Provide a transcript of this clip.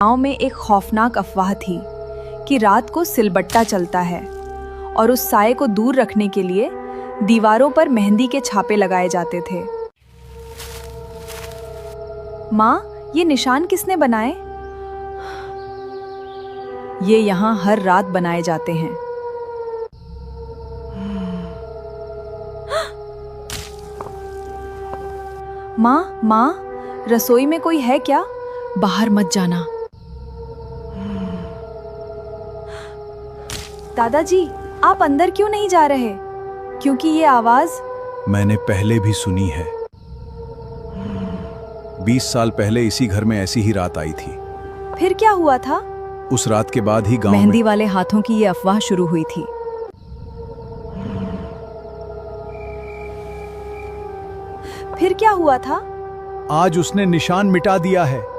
गांव में एक खौफनाक अफवाह थी कि रात को सिलबट्टा चलता है और उस साए को दूर रखने के लिए दीवारों पर मेहंदी के छापे लगाए जाते थे। माँ, ये निशान किसने बनाए? ये यहाँ हर रात बनाए जाते हैं। माँ, रसोई में कोई है क्या? बाहर मत जाना। दादाजी, आप अंदर क्यों नहीं जा रहे? क्योंकि ये आवाज मैंने पहले भी सुनी है। 20 साल पहले इसी घर में ऐसी ही रात आई थी। फिर क्या हुआ था? उस रात के बाद ही गांव मेहंदी में वाले हाथों की ये अफवाह शुरू हुई थी। फिर क्या हुआ था? आज उसने निशान मिटा दिया है।